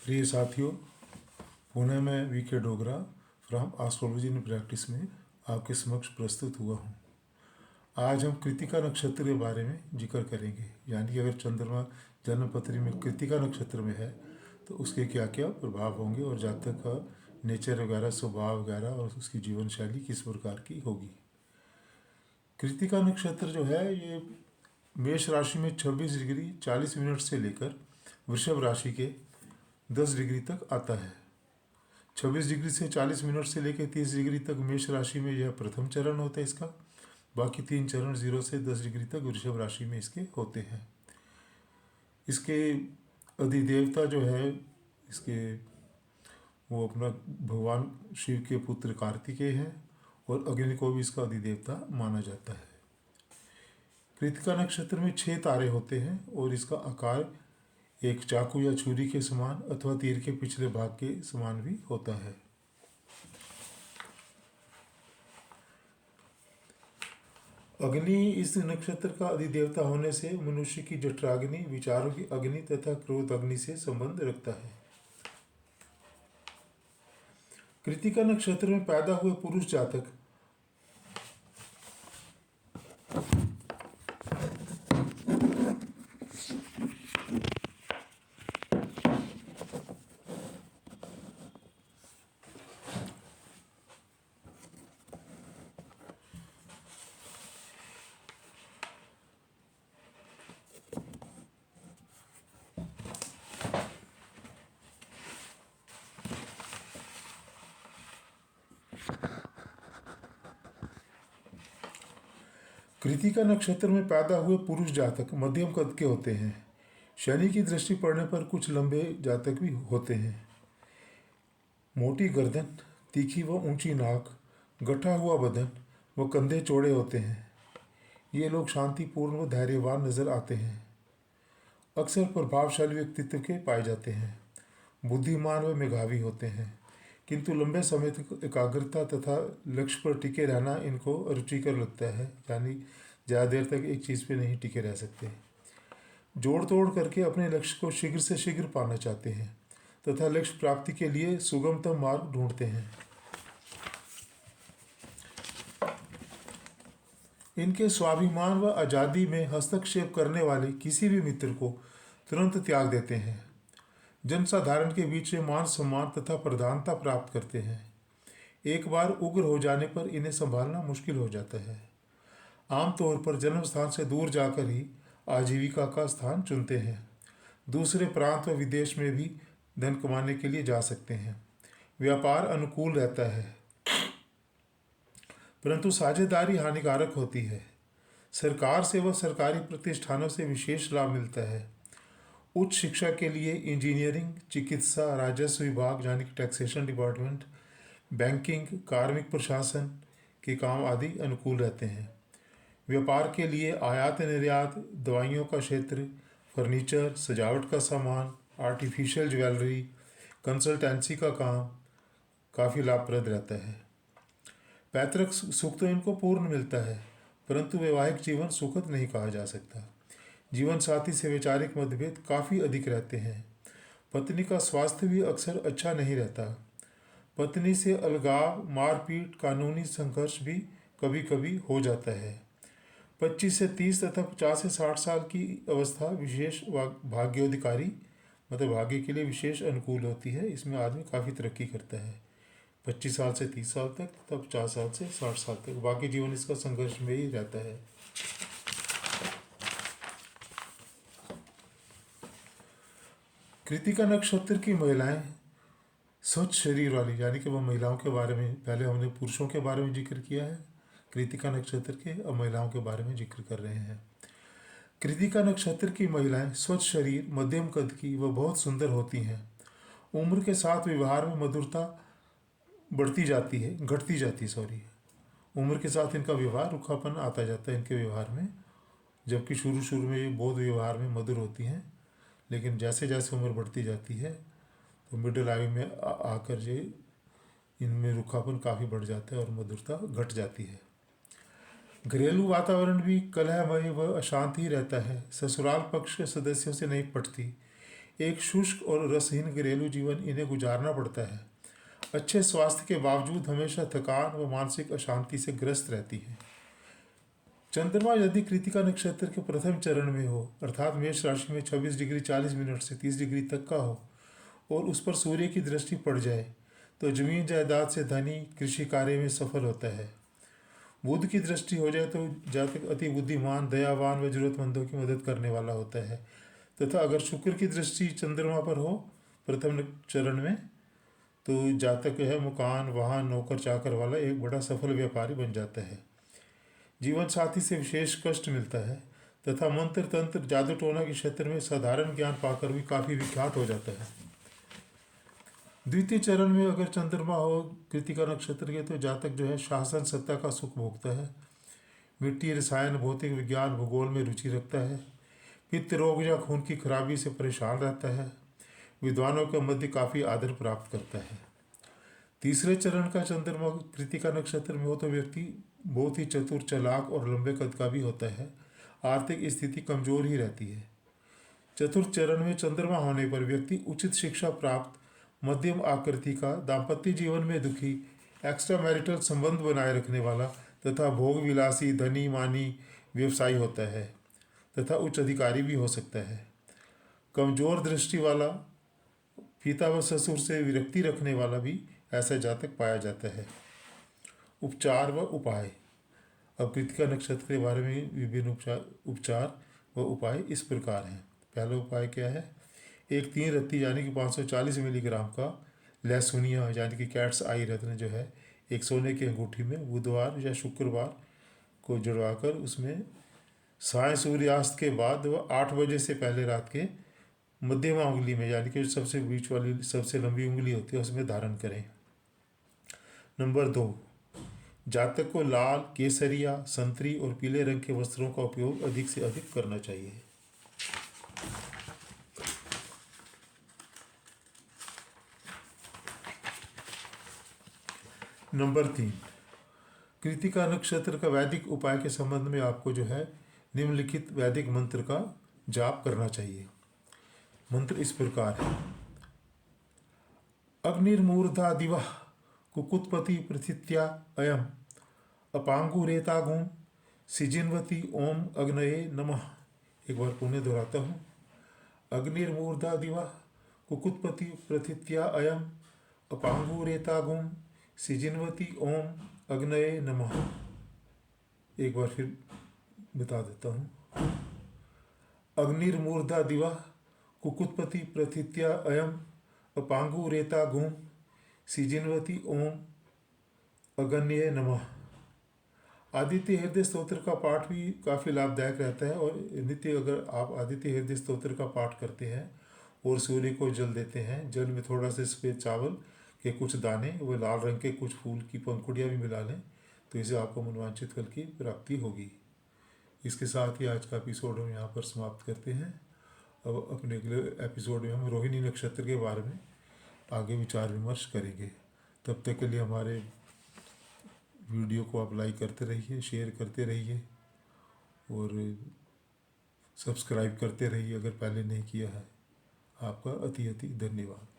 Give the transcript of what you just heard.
प्रिय साथियों, पुणे में VK Dogra from astrology in practice में आपके समक्ष प्रस्तुत हुआ हूँ। आज हम कृतिका नक्षत्र के बारे में जिक्र करेंगे, यानी कि अगर चंद्रमा जन्मपत्री में कृतिका नक्षत्र में है तो उसके क्या क्या प्रभाव होंगे और जातक का नेचर वगैरह, स्वभाव वगैरह और उसकी जीवन शैली किस प्रकार की होगी। कृतिका नक्षत्र जो है ये मेष राशि में 26 डिग्री 40 मिनट से लेकर वृषभ राशि के 10 डिग्री तक आता है। 26 डिग्री से 40 मिनट से लेकर 30 डिग्री तक मेष राशि में यह प्रथम चरण होता है इसका। बाकी 3 चरण 0 से 10 डिग्री तक वृषभ राशि में इसके होते हैं। इसके अधिदेवता जो है इसके वो अपना भगवान शिव के पुत्र कार्तिकेय हैं और अग्नि को भी इसका अधिदेवता माना जाता है। कृतिका नक्षत्र में 6 तारे होते हैं और इसका आकार एक चाकू या छुरी के समान अथवा तीर के पिछले भाग के समान भी होता है। अग्नि इस नक्षत्र का अधिदेवता होने से मनुष्य की जठराग्नि, विचारों की अग्नि तथा क्रोध अग्नि से संबंध रखता है। कृतिका नक्षत्र में पैदा हुए पुरुष जातक कृतिका नक्षत्र में पैदा हुए पुरुष जातक मध्यम कद के होते हैं। शनि की दृष्टि पड़ने पर कुछ लंबे जातक भी होते हैं। मोटी गर्दन, तीखी व ऊंची नाक, गठा हुआ बदन व कंधे चौड़े होते हैं। ये लोग शांतिपूर्ण व धैर्यवान नजर आते हैं। अक्सर प्रभावशाली व्यक्तित्व के पाए जाते हैं। बुद्धिमान व मेधावी होते हैं, किंतु लंबे समय तक एकाग्रता तथा लक्ष्य पर टिके रहना इनको अरुचिकर लगता है, यानी ज़्यादा देर तक एक चीज़ पे नहीं टिके रह सकते। जोड़ तोड़ करके अपने लक्ष्य को शीघ्र से शीघ्र पाना चाहते हैं तथा लक्ष्य प्राप्ति के लिए सुगमतम मार्ग ढूंढते हैं। इनके स्वाभिमान व आज़ादी में हस्तक्षेप करने वाले किसी भी मित्र को तुरंत त्याग देते हैं। जनसाधारण के बीच में मान सम्मान तथा प्रधानता प्राप्त करते हैं। एक बार उग्र हो जाने पर इन्हें संभालना मुश्किल हो जाता है। आमतौर पर जन्म स्थान से दूर जाकर ही आजीविका का स्थान चुनते हैं। दूसरे प्रांत व विदेश में भी धन कमाने के लिए जा सकते हैं। व्यापार अनुकूल रहता है, परंतु साझेदारी हानिकारक होती है। सरकार से व सरकारी प्रतिष्ठानों से विशेष लाभ मिलता है। उच्च शिक्षा के लिए इंजीनियरिंग, चिकित्सा, राजस्व विभाग यानी कि टैक्सेशन डिपार्टमेंट, बैंकिंग, कार्मिक प्रशासन के काम आदि अनुकूल रहते हैं। व्यापार के लिए आयात निर्यात, दवाइयों का क्षेत्र, फर्नीचर, सजावट का सामान, आर्टिफिशियल ज्वेलरी, कंसल्टेंसी का काम काफ़ी लाभप्रद रहता है। पैतृक सुख तो इनको पूर्ण मिलता है, परंतु वैवाहिक जीवन सुखद नहीं कहा जा सकता। जीवन साथी से वैचारिक मतभेद काफ़ी अधिक रहते हैं। पत्नी का स्वास्थ्य भी अक्सर अच्छा नहीं रहता। पत्नी से अलगाव, मारपीट, कानूनी संघर्ष भी कभी कभी हो जाता है। 25 से 30 तथा 50 से 60 साल की अवस्था विशेष भाग्योधिकारी मतलब भाग्य के लिए विशेष अनुकूल होती है। इसमें आदमी काफ़ी तरक्की करता है। 25 साल से 30 साल तक तथा 50 साल से 60 साल तक बाकी जीवन इसका संघर्ष में ही रहता है। कृतिका नक्षत्र की महिलाएं स्वच्छ शरीर वाली, यानी कि वह महिलाओं के बारे में, पहले हमने पुरुषों के बारे में जिक्र किया है कृतिका नक्षत्र के, अब महिलाओं के बारे में जिक्र कर रहे हैं। कृतिका नक्षत्र की महिलाएं स्वच्छ शरीर, मध्यम कद की व बहुत सुंदर होती हैं। उम्र के साथ व्यवहार में मधुरता घटती जाती। उम्र के साथ इनका व्यवहार रुखापन आता जाता है इनके व्यवहार में, जबकि शुरू शुरू में ये बहुत व्यवहार में मधुर होती हैं, लेकिन जैसे जैसे उम्र बढ़ती जाती है तो मिडिल आयु में आकर ये इनमें रुखापन काफ़ी बढ़ जाता है और मधुरता घट जाती है। घरेलू वातावरण भी कलहमय व अशांत ही रहता है। ससुराल पक्ष के सदस्यों से नहीं पटती। एक शुष्क और रसहीन घरेलू जीवन इन्हें गुजारना पड़ता है। अच्छे स्वास्थ्य के बावजूद हमेशा थकान व मानसिक अशांति से ग्रस्त रहती है। चंद्रमा यदि कृतिका नक्षत्र के प्रथम चरण में हो, अर्थात मेष राशि में 26 डिग्री 40 मिनट से 30 डिग्री तक का हो और उस पर सूर्य की दृष्टि पड़ जाए, तो जमीन जायदाद से धनी कृषि कार्य में सफल होता है। बुध की दृष्टि हो जाए तो जातक अति बुद्धिमान, दयावान व जरूरतमंदों की मदद करने वाला होता है। तथा अगर शुक्र की दृष्टि चंद्रमा पर हो प्रथम चरण में, तो जातक है मकान, वाहन, नौकर चाकर वाला एक बड़ा सफल व्यापारी बन जाता है। जीवन साथी से विशेष कष्ट मिलता है तथा मंत्र तंत्र जादू टोना के क्षेत्र में साधारण ज्ञान पाकर भी काफी विख्यात हो जाता है। द्वितीय चरण में अगर चंद्रमा हो कृतिका नक्षत्र के, तो जातक जो है शासन सत्ता का सुख भोगता है। मिट्टी, रसायन, भौतिक विज्ञान, भूगोल में रुचि रखता है। पित्त रोग या खून की खराबी से परेशान रहता है। विद्वानों के मध्य काफी आदर प्राप्त करता है। तीसरे चरण का चंद्रमा कृतिका नक्षत्र में हो तो व्यक्ति बहुत ही चतुर, चालाक और लंबे कद का भी होता है। आर्थिक स्थिति कमजोर ही रहती है। चतुर्थ चरण में चंद्रमा होने पर व्यक्ति उचित शिक्षा प्राप्त, मध्यम आकृति का, दाम्पत्य जीवन में दुखी, एक्स्ट्रा मैरिटल संबंध बनाए रखने वाला तथा भोग विलासी, धनी मानी व्यवसायी होता है तथा उच्च अधिकारी भी हो सकता है। कमजोर दृष्टि वाला, पिता व ससुर से विरक्ति रखने वाला भी ऐसा जातक पाया जाता है। उपचार व उपाय। अब कृतिका नक्षत्र के बारे में विभिन्न उपचार व उपाय इस प्रकार हैं। पहला उपाय क्या है? एक 3 रत्ती यानी कि 540 मिलीग्राम का लहसुनिया यानी कि कैट्स आई रत्न जो है, एक सोने की अंगूठी में बुधवार या शुक्रवार को जुड़वाकर उसमें साय सूर्यास्त के बाद व 8 बजे से पहले रात के मध्यमा उंगली में, यानी कि सबसे बीच वाली सबसे लंबी उंगली होती है, उसमें धारण करें। नंबर 2, जातक को लाल, केसरिया, संतरी और पीले रंग के वस्त्रों का उपयोग अधिक से अधिक करना चाहिए। नंबर 3, कृतिका नक्षत्र का वैदिक उपाय के संबंध में आपको जो है निम्नलिखित वैदिक मंत्र का जाप करना चाहिए। मंत्र इस प्रकार है। अग्निर्मूर्धा दिवः कुकुत्पति प्रथित्या अयम अपांगुरेतागुम सिजिन्वती ओम अग्नये नमः। एक बार पुनः दोहराता हूँ। अग्निर्मूर्धा दिवः कुकुत्पति प्रथित्या अयम अपांगुरेतागुम सिजिन्वती ओम अग्नये नमः। एक बार फिर बता देता हूँ। अग्निर्मूर्धा दिवः कुकुत्पति प्रथित्या अयम अपांगुरेतागुम सिजिन्वती ओम अग्नये नमः। आदित्य हृदय स्तोत्र का पाठ भी काफ़ी लाभदायक रहता है और नित्य अगर आप आदित्य हृदय स्तोत्र का पाठ करते हैं और सूर्य को जल देते हैं, जल में थोड़ा सा सफ़ेद चावल के कुछ दाने व लाल रंग के कुछ फूल की पंखुड़ियाँ भी मिला लें, तो इससे आपको मनवांछित फल की प्राप्ति होगी। इसके साथ ही आज का एपिसोड हम यहाँ पर समाप्त करते हैं। अब अपने अगले एपिसोड में हम रोहिणी नक्षत्र के बारे में आगे विचार विमर्श करेंगे। तब तक के लिए हमारे वीडियो को आप लाइक करते रहिए, शेयर करते रहिए और सब्सक्राइब करते रहिए अगर पहले नहीं किया है। आपका अति अति धन्यवाद।